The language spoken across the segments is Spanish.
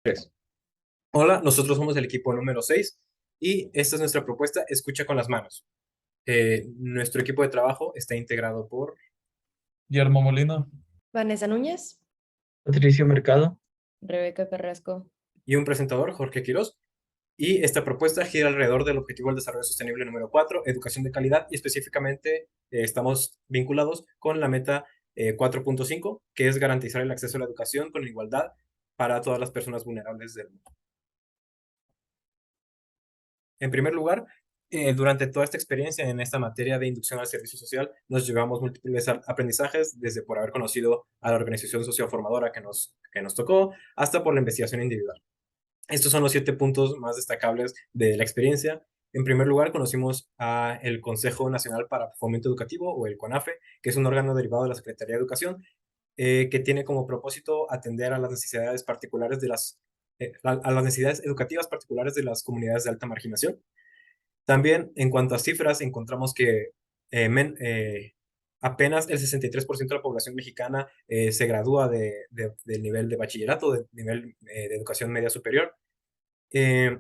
Tres. Hola, nosotros somos el equipo número 6 y esta es nuestra propuesta, escucha con las manos. Nuestro equipo de trabajo está integrado por Guillermo Molina. Vanessa Núñez, Patricio Mercado. Rebeca Carrasco. y un presentador, Jorge Quirós, y esta propuesta gira alrededor del objetivo del desarrollo sostenible número 4, educación de calidad, y específicamente estamos vinculados con la meta 4.5, que es garantizar el acceso a la educación con igualdad para todas las personas vulnerables del mundo. En primer lugar, durante toda esta experiencia en esta materia de inducción al servicio social, nos llevamos múltiples aprendizajes, desde por haber conocido a la organización socioformadora que nos tocó, hasta por la investigación individual. Estos son los 7 puntos más destacables de la experiencia. En primer lugar, conocimos a el Consejo Nacional para Fomento Educativo, o el CONAFE, que es un órgano derivado de la Secretaría de Educación, que tiene como propósito atender a las necesidades particulares a las necesidades educativas particulares de las comunidades de alta marginación. También, en cuanto a cifras, encontramos que apenas el 63% de la población mexicana se gradúa del nivel de bachillerato, del nivel de educación media superior. Eh,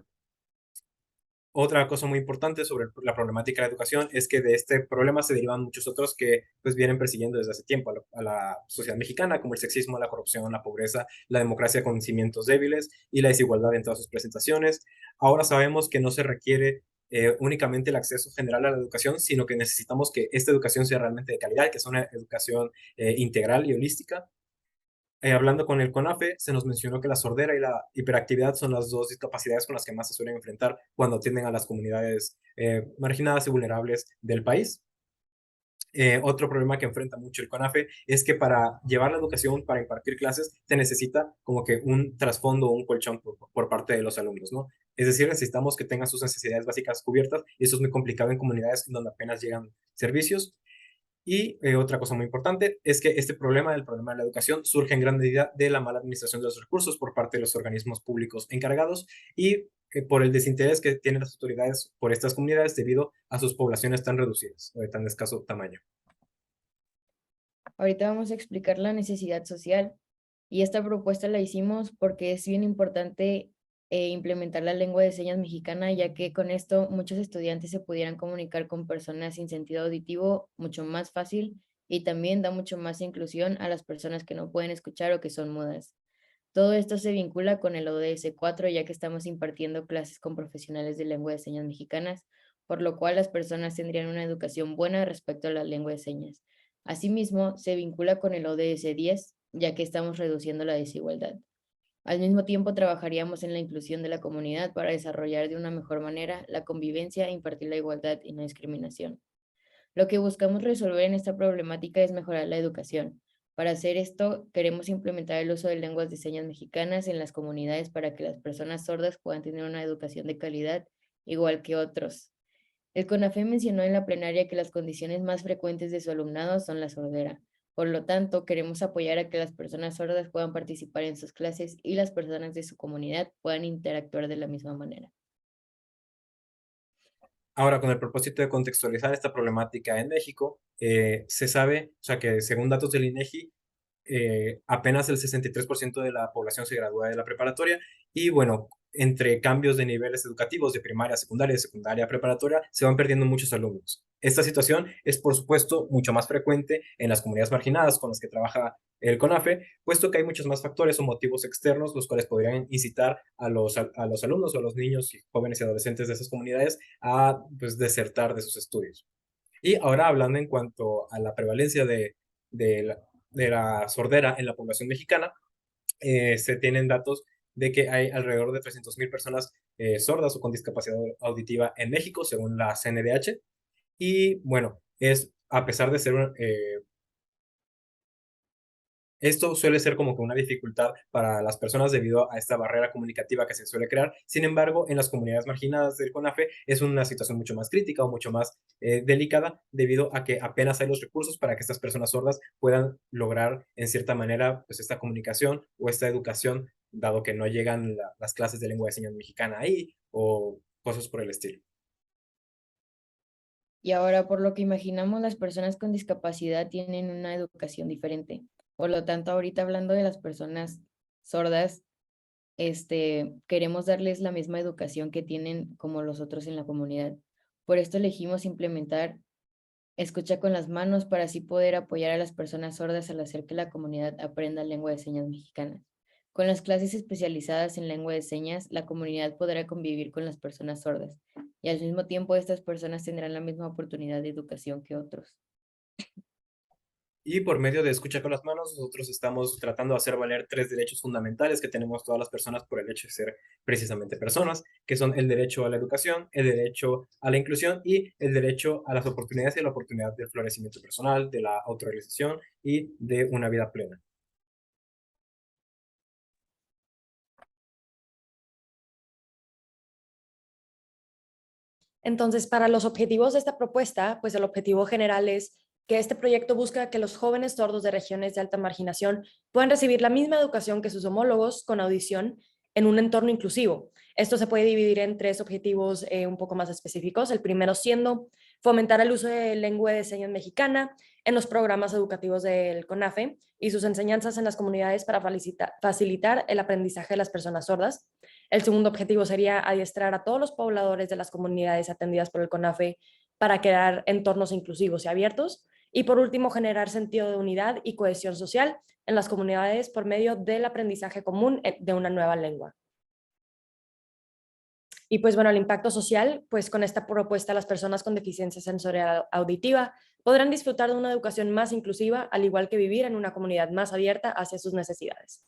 Otra cosa muy importante sobre la problemática de la educación es que de este problema se derivan muchos otros que pues vienen persiguiendo desde hace tiempo a la sociedad mexicana, como el sexismo, la corrupción, la pobreza, la democracia con cimientos débiles y la desigualdad en todas sus presentaciones. Ahora sabemos que no se requiere únicamente el acceso general a la educación, sino que necesitamos que esta educación sea realmente de calidad, que sea una educación integral y holística. Hablando con el CONAFE, se nos mencionó que la sordera y la hiperactividad son las dos discapacidades con las que más se suelen enfrentar cuando atienden a las comunidades marginadas y vulnerables del país. Otro problema que enfrenta mucho el CONAFE es que para llevar la educación, para impartir clases, se necesita como que un trasfondo, un colchón por parte de los alumnos, ¿no? Es decir, necesitamos que tengan sus necesidades básicas cubiertas, y eso es muy complicado en comunidades en donde apenas llegan servicios. Y otra cosa muy importante es que este problema, el problema de la educación, surge en gran medida de la mala administración de los recursos por parte de los organismos públicos encargados, y por el desinterés que tienen las autoridades por estas comunidades debido a sus poblaciones tan reducidas o de tan escaso tamaño. Ahorita vamos a explicar la necesidad social y esta propuesta la hicimos porque es bien importante implementar la lengua de señas mexicana, ya que con esto muchos estudiantes se pudieran comunicar con personas sin sentido auditivo mucho más fácil, y también da mucho más inclusión a las personas que no pueden escuchar o que son mudas. Todo esto se vincula con el ODS 4, ya que estamos impartiendo clases con profesionales de lengua de señas mexicanas, por lo cual las personas tendrían una educación buena respecto a la lengua de señas. Asimismo, se vincula con el ODS 10, ya que estamos reduciendo la desigualdad. Al mismo tiempo, trabajaríamos en la inclusión de la comunidad para desarrollar de una mejor manera la convivencia e impartir la igualdad y no discriminación. Lo que buscamos resolver en esta problemática es mejorar la educación. Para hacer esto, queremos implementar el uso de lenguas de señas mexicanas en las comunidades para que las personas sordas puedan tener una educación de calidad igual que otros. El CONAFE mencionó en la plenaria que las condiciones más frecuentes de su alumnado son la sordera. Por lo tanto, queremos apoyar a que las personas sordas puedan participar en sus clases y las personas de su comunidad puedan interactuar de la misma manera. Ahora, con el propósito de contextualizar esta problemática en México, se sabe, o sea, que según datos del INEGI, apenas el 63% de la población se gradúa de la preparatoria, y bueno, entre cambios de niveles educativos de primaria, secundaria, secundaria, preparatoria, se van perdiendo muchos alumnos. Esta situación es, por supuesto, mucho más frecuente en las comunidades marginadas con las que trabaja el CONAFE, puesto que hay muchos más factores o motivos externos los cuales podrían incitar a los alumnos o a los niños y jóvenes y adolescentes de esas comunidades a pues, desertar de sus estudios. Y ahora hablando en cuanto a la prevalencia de la sordera en la población mexicana, se tienen datos de que hay alrededor de 300,000 personas sordas o con discapacidad auditiva en México, según la CNDH. Y bueno, a pesar de ser esto suele ser como que una dificultad para las personas debido a esta barrera comunicativa que se suele crear. Sin embargo, en las comunidades marginadas del CONAFE es una situación mucho más crítica o mucho más delicada, debido a que apenas hay los recursos para que estas personas sordas puedan lograr en cierta manera pues esta comunicación o esta educación, dado que no llegan las clases de lengua de señas mexicana ahí o cosas por el estilo. Y ahora, por lo que imaginamos, las personas con discapacidad tienen una educación diferente. Por lo tanto, ahorita hablando de las personas sordas, queremos darles la misma educación que tienen como los otros en la comunidad. Por esto elegimos implementar escucha con las manos para así poder apoyar a las personas sordas al hacer que la comunidad aprenda lengua de señas mexicana. Con las clases especializadas en lengua de señas, la comunidad podrá convivir con las personas sordas y al mismo tiempo estas personas tendrán la misma oportunidad de educación que otros. Y por medio de escucha con las manos, nosotros estamos tratando de hacer valer tres derechos fundamentales que tenemos todas las personas por el hecho de ser precisamente personas, que son el derecho a la educación, el derecho a la inclusión y el derecho a las oportunidades y la oportunidad del florecimiento personal, de la autorrealización y de una vida plena. Entonces, para los objetivos de esta propuesta, pues el objetivo general es que este proyecto busca que los jóvenes sordos de regiones de alta marginación puedan recibir la misma educación que sus homólogos con audición en un entorno inclusivo. Esto se puede dividir en tres objetivos un poco más específicos. El primero siendo fomentar el uso de lengua de señas mexicana en los programas educativos del CONAFE y sus enseñanzas en las comunidades para facilitar el aprendizaje de las personas sordas. El segundo objetivo sería adiestrar a todos los pobladores de las comunidades atendidas por el CONAFE para crear entornos inclusivos y abiertos. Y por último, generar sentido de unidad y cohesión social en las comunidades por medio del aprendizaje común de una nueva lengua. Y pues bueno, el impacto social, pues con esta propuesta las personas con deficiencia sensorial auditiva podrán disfrutar de una educación más inclusiva, al igual que vivir en una comunidad más abierta hacia sus necesidades.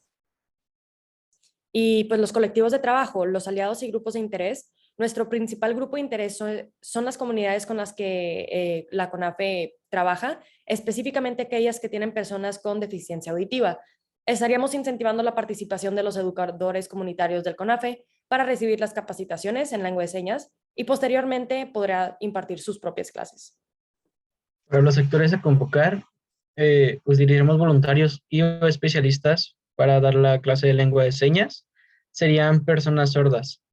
Y pues los colectivos de trabajo, los aliados y grupos de interés, nuestro principal grupo de interés son las comunidades con las que la CONAFE trabaja, específicamente aquellas que tienen personas con deficiencia auditiva. Estaríamos incentivando la participación de los educadores comunitarios del CONAFE para recibir las capacitaciones en lengua de señas y posteriormente podrá impartir sus propias clases. Para los sectores a convocar, utilizaremos voluntarios y especialistas para dar la clase de lengua de señas. Serían personas sordas.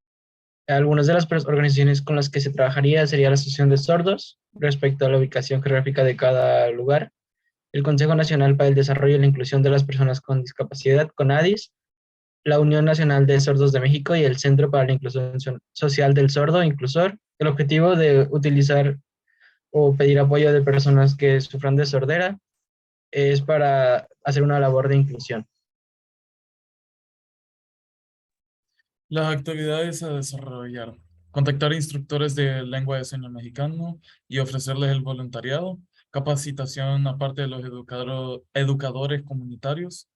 Algunas de las organizaciones con las que se trabajaría sería la Asociación de Sordos, respecto a la ubicación geográfica de cada lugar, el Consejo Nacional para el Desarrollo y la Inclusión de las Personas con Discapacidad, CONADIS, la Unión Nacional de Sordos de México y el Centro para la Inclusión Social del Sordo Inclusor. El objetivo de utilizar o pedir apoyo de personas que sufran de sordera es para hacer una labor de inclusión. Las actividades a desarrollar. Contactar instructores de lengua de señas mexicano y ofrecerles el voluntariado. Capacitación aparte de los educadores comunitarios.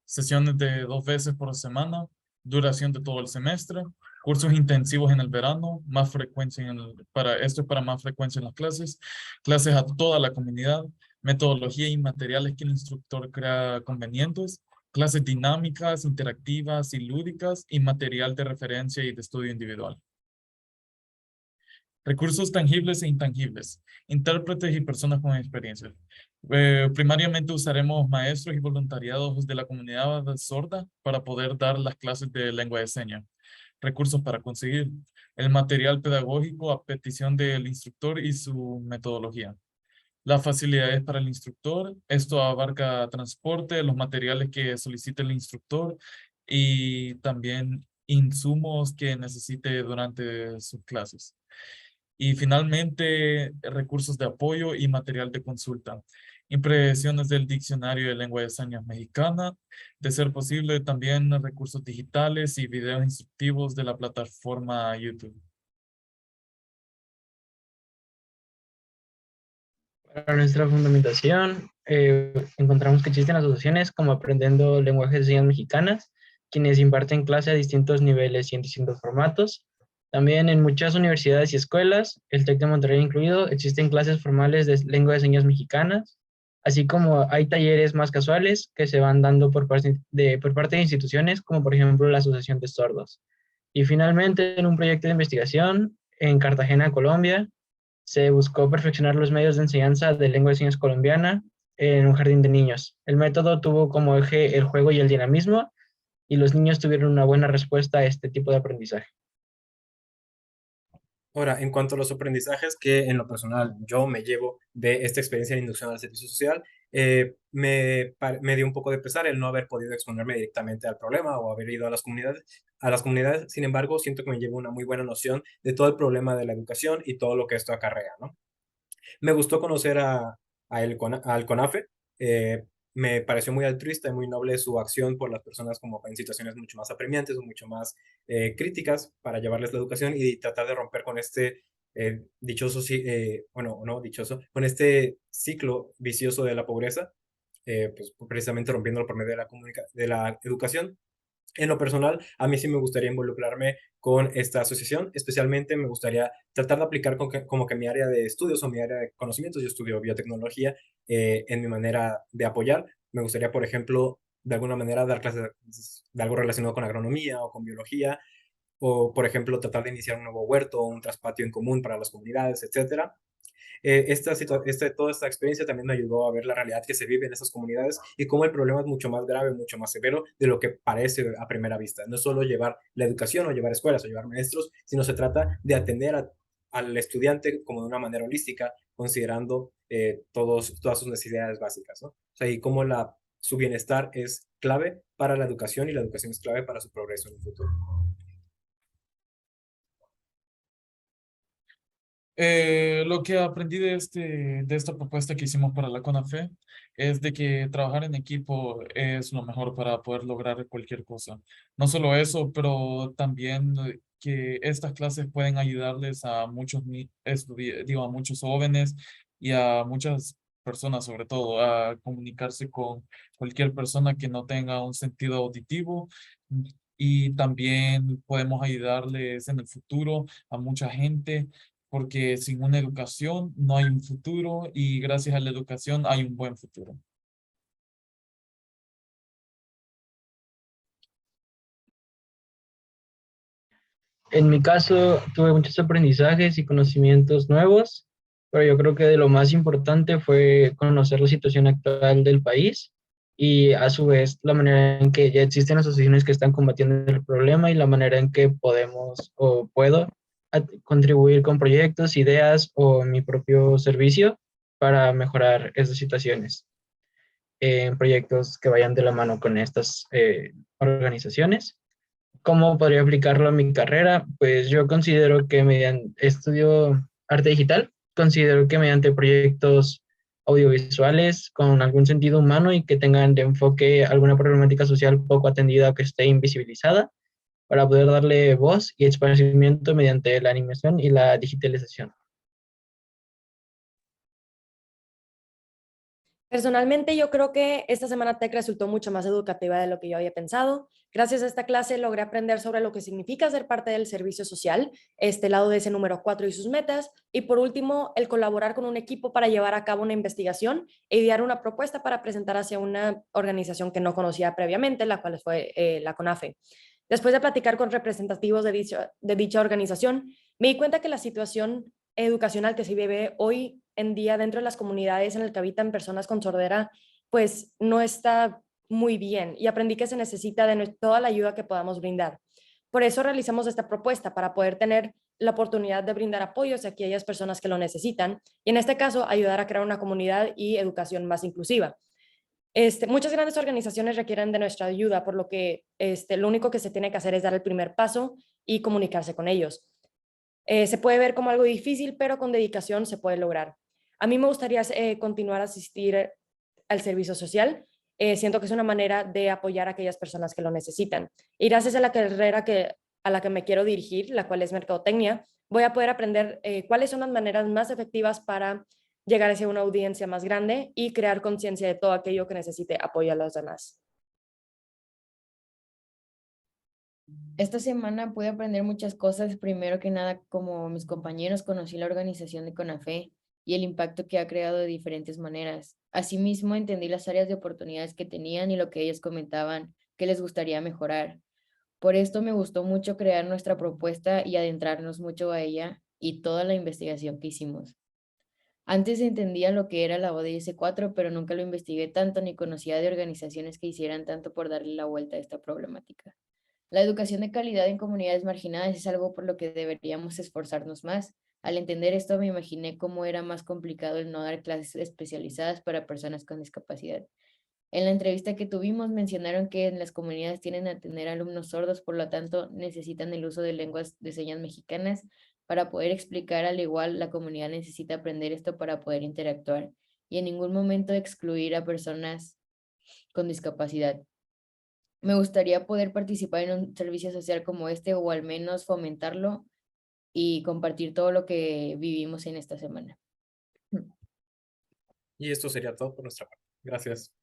Sesiones de 2 veces por semana. Duración de todo el semestre. Cursos intensivos en el verano. Más frecuencia esto es para más frecuencia en las clases. Clases a toda la comunidad. Metodología y materiales que el instructor crea convenientes. Clases dinámicas, interactivas y lúdicas y material de referencia y de estudio individual. Recursos tangibles e intangibles, intérpretes y personas con experiencia. Primariamente usaremos maestros y voluntariados de la comunidad sorda para poder dar las clases de lengua de señas. Recursos para conseguir el material pedagógico a petición del instructor y su metodología. Las facilidades para el instructor, esto abarca transporte, los materiales que solicite el instructor y también insumos que necesite durante sus clases. Y finalmente, recursos de apoyo y material de consulta. Impresiones del diccionario de lengua de señas mexicana, de ser posible también recursos digitales y videos instructivos de la plataforma YouTube. Para nuestra fundamentación, encontramos que existen asociaciones como Aprendiendo Lenguajes de Señas Mexicanas, quienes imparten clase a distintos niveles y en distintos formatos. También en muchas universidades y escuelas, el TEC de Monterrey incluido, existen clases formales de lengua de señas mexicanas, así como hay talleres más casuales que se van dando por parte de instituciones, como por ejemplo la Asociación de Sordos. Y finalmente, en un proyecto de investigación en Cartagena, Colombia, se buscó perfeccionar los medios de enseñanza de lengua de señas colombiana en un jardín de niños. El método tuvo como eje el juego y el dinamismo, y los niños tuvieron una buena respuesta a este tipo de aprendizaje. Ahora, en cuanto a los aprendizajes que en lo personal yo me llevo de esta experiencia de inducción al servicio social, me dio un poco de pesar el no haber podido exponerme directamente al problema o haber ido a las comunidades. Sin embargo, siento que me llevo una muy buena noción de todo el problema de la educación y todo lo que esto acarrea, ¿no? Me gustó conocer al CONAFE. Me pareció muy altruista y muy noble su acción por las personas como en situaciones mucho más apremiantes o mucho más críticas para llevarles la educación y tratar de romper con este bueno, no dichoso, con este ciclo vicioso de la pobreza, pues precisamente rompiéndolo por medio de de la educación. En lo personal, a mí sí me gustaría involucrarme con esta asociación, especialmente me gustaría tratar de aplicar como que mi área de estudios o mi área de conocimientos, yo estudio biotecnología, en mi manera de apoyar. Me gustaría, por ejemplo, de alguna manera dar clases de algo relacionado con agronomía o con biología, o, por ejemplo, tratar de iniciar un nuevo huerto o un traspatio en común para las comunidades, etcétera. Toda esta experiencia también me ayudó a ver la realidad que se vive en esas comunidades y cómo el problema es mucho más grave, mucho más severo de lo que parece a primera vista. No es solo llevar la educación o llevar escuelas o llevar maestros, sino se trata de atender al estudiante como de una manera holística, considerando todas sus necesidades básicas, ¿no? O sea, y cómo su bienestar es clave para la educación y la educación es clave para su progreso en el futuro. Lo que aprendí de esta propuesta que hicimos para la CONAFE es de que trabajar en equipo es lo mejor para poder lograr cualquier cosa. No solo eso, pero también que estas clases pueden ayudarles a a muchos jóvenes y a muchas personas, sobre todo, a comunicarse con cualquier persona que no tenga un sentido auditivo. Y también podemos ayudarles en el futuro a mucha gente porque sin una educación no hay un futuro y gracias a la educación hay un buen futuro. En mi caso, tuve muchos aprendizajes y conocimientos nuevos, pero yo creo que de lo más importante fue conocer la situación actual del país y a su vez la manera en que ya existen asociaciones que están combatiendo el problema y la manera en que podemos o puedo contribuir con proyectos, ideas o mi propio servicio para mejorar esas situaciones en proyectos que vayan de la mano con estas organizaciones. ¿Cómo podría aplicarlo a mi carrera? Pues yo considero que mediante estudio arte digital, considero que mediante proyectos audiovisuales con algún sentido humano y que tengan de enfoque alguna problemática social poco atendida o que esté invisibilizada, para poder darle voz y esparcimiento mediante la animación y la digitalización. Personalmente, yo creo que esta Semana Tech resultó mucho más educativa de lo que yo había pensado. Gracias a esta clase logré aprender sobre lo que significa ser parte del servicio social, este lado de ese número 4 y sus metas. Y por último, el colaborar con un equipo para llevar a cabo una investigación e idear una propuesta para presentar hacia una organización que no conocía previamente, la cual fue la CONAFE. Después de platicar con representativos de dicha organización, me di cuenta que la situación educacional que se vive hoy en día dentro de las comunidades en el que habitan personas con sordera, pues no está muy bien y aprendí que se necesita de toda la ayuda que podamos brindar. Por eso realizamos esta propuesta para poder tener la oportunidad de brindar apoyos a aquellas personas que lo necesitan y en este caso ayudar a crear una comunidad y educación más inclusiva. Muchas grandes organizaciones requieren de nuestra ayuda, por lo que lo único que se tiene que hacer es dar el primer paso y comunicarse con ellos. Se puede ver como algo difícil, pero con dedicación se puede lograr. A mí me gustaría continuar a asistir al servicio social. Siento que es una manera de apoyar a aquellas personas que lo necesitan. Y gracias a la carrera a la que me quiero dirigir, la cual es mercadotecnia, voy a poder aprender cuáles son las maneras más efectivas para llegar hacia una audiencia más grande y crear conciencia de todo aquello que necesite apoyo a los demás. Esta semana pude aprender muchas cosas. Primero que nada, como mis compañeros, conocí la organización de CONAFE y el impacto que ha creado de diferentes maneras. Asimismo, entendí las áreas de oportunidades que tenían y lo que ellos comentaban que les gustaría mejorar. Por esto me gustó mucho crear nuestra propuesta y adentrarnos mucho a ella y toda la investigación que hicimos. Antes entendía lo que era la ODS 4, pero nunca lo investigué tanto ni conocía de organizaciones que hicieran tanto por darle la vuelta a esta problemática. La educación de calidad en comunidades marginadas es algo por lo que deberíamos esforzarnos más, Al entender esto, me imaginé cómo era más complicado el no dar clases especializadas para personas con discapacidad. En la entrevista que tuvimos mencionaron que en las comunidades tienen a tener alumnos sordos, por lo tanto necesitan el uso de lenguas de señas mexicanas para poder explicar. Al igual, la comunidad necesita aprender esto para poder interactuar y en ningún momento excluir a personas con discapacidad. Me gustaría poder participar en un servicio social como este, o al menos fomentarlo y compartir todo lo que vivimos en esta semana. Y esto sería todo por nuestra parte. Gracias.